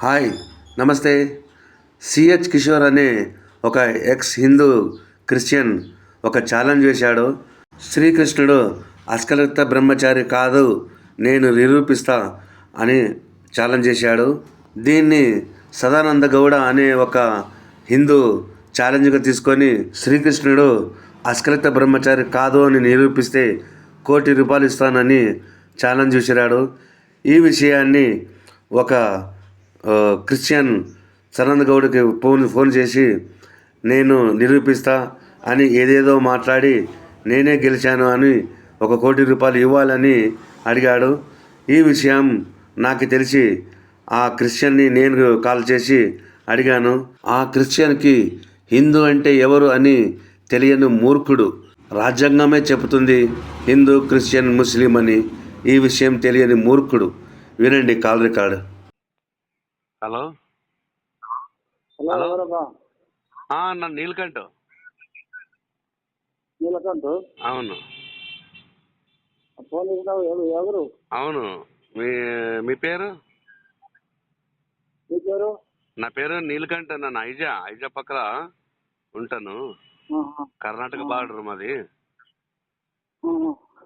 Hi, నమస్తే. CH Kishore అనే ఒక ఎక్స్ హిందూ క్రిస్టియన్ ఒక ఛాలెంజ్ వేశాడు. శ్రీకృష్ణుడు అస్కలిత బ్రహ్మచారి కాదు, నేను నిరూపిస్తా అని ఛాలెంజ్ చేశాడు. దీన్ని సదానంద గౌడ అనే ఒక హిందూ ఛాలెంజ్గా తీసుకొని శ్రీకృష్ణుడు అస్కలిత బ్రహ్మచారి కాదు అని నిరూపిస్తే ₹1,00,00,000 ఇస్తానని ఛాలెంజ్ విసిరాడు. ఈ విషయాన్ని ఒక క్రిస్టియన్ సదానంద గౌడ్కి ఫోన్ చేసి నేను నిరూపిస్తా అని ఏదేదో మాట్లాడి నేనే గెలిచాను అని ₹1,00,00,000 ఇవ్వాలని అడిగాడు. ఈ విషయం నాకు తెలిసి ఆ క్రిస్టియన్ని నేను కాల్ చేసి అడిగాను. ఆ క్రిస్టియన్కి హిందూ అంటే ఎవరు అని తెలియని మూర్ఖుడు. రాజ్యాంగమే చెబుతుంది హిందూ, క్రిస్టియన్, ముస్లిం అని. ఈ విషయం తెలియని మూర్ఖుడు. వినండి కాల్ రికార్డు. హలో హలో నా నీలకంఠ. అవును ఫోన్ చేసినావు ఎవరు? అవును. మీ పేరు? మీ పేరు? నా పేరు నీలకంఠ. నన్ను ఐజా పక్కన ఉంటాను. కర్ణాటక బార్డర్ మాది.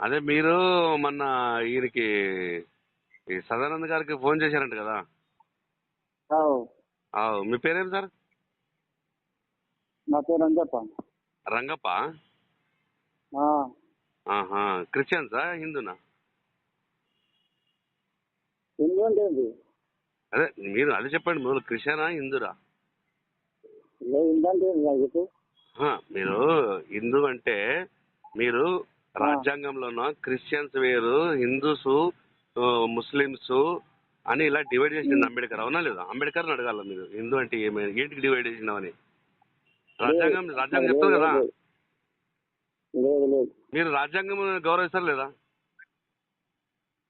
అదే మీరు మొన్న ఈయనకి ఈ సదానంద గారికి ఫోన్ చేశారంట కదా. మీ పేరేం సార్? నా పేరు రంగప్ప. రంగప్ప? క్రిస్టియన్సా, హిందూనా? హిందూ అంటే అదే మీరు అది చెప్పండి, మీరు క్రిస్టియనా, హిందూరా? చెప్పు. మీరు హిందూ అంటే మీరు రాజ్యాంగంలోనూ క్రిస్టియన్స్ వేరు, హిందూస్, ముస్లిమ్స్ అని ఇలా డివైడ్ చేసింది అంబేద్కర్. అవునా లేదా? అంబేద్కర్ని అడగాల మీరు హిందూ అంటే ఏంటికి డివైడ్ చేసినావని. రాజ్యాంగం చెప్తారు కదా. మీరు రాజ్యాంగం గౌరవిస్తారు లేదా?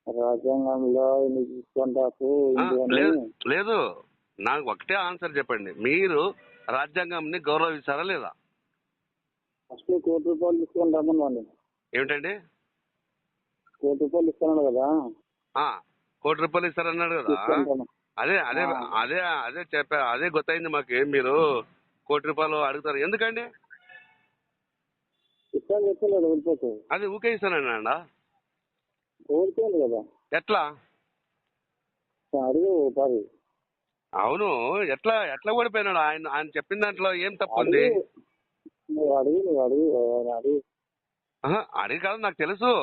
రాజ్యాంగంలో లేదు, నాకు ఒకటే ఆన్సర్ చెప్పండి. మీరు రాజ్యాంగంని గౌరవిస్తారా లేదా? ఫస్ట్ ₹1,00,00,000 తీసుకొని రమ్మని. ఏమిటండి? ₹1,00,00,000 ఇస్తాను కదా. ₹1,00,00,000 ఇస్తారన్నాడు కదా. అదే అదే అదే అదే చెప్పా, అదే గుర్తయింది మాకు. మీరు ₹1,00,00,000 అడుగుతారు ఎందుకండి? ఇస్తాను చెప్పలేదు, వెళ్ళిపోతే అది ఊకే ఇస్తానండి. ఓడిపోయింది కదా. ఎట్లా అడుగు పది. అవును, ఎట్లా ఎట్లా ఓడిపోయినాడు? ఆయన చెప్పిన దాంట్లో ఏం తప్పు ఉంది? అడిగి కాదు, నాకు తెలుసు.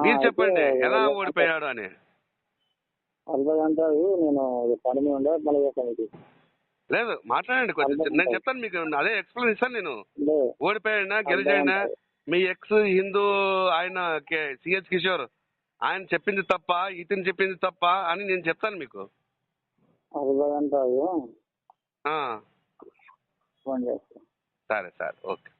మీరు చెప్పండి ఎలా ఓడిపోయాడు అని. అర్ధగంట నేను పని మీద ఉండే మళ్ళీ చేస్తాను. లేదు, మాట్లాడండి కొంచెం, నేను చెప్తాను మీకు. అదే ఎక్స్ప్లెయిన్ ఇస్తాను నేను. ఓడిపోయాడినా గెలిచాడినా మీ ఎక్స్ హిందూ ఆయన సిహెచ్ కిషోర్ ఆయన చెప్పింది తప్ప, ఇతను చెప్పింది తప్ప అని నేను చెప్తాను మీకు. అర్ధగంట సరే ఓకే.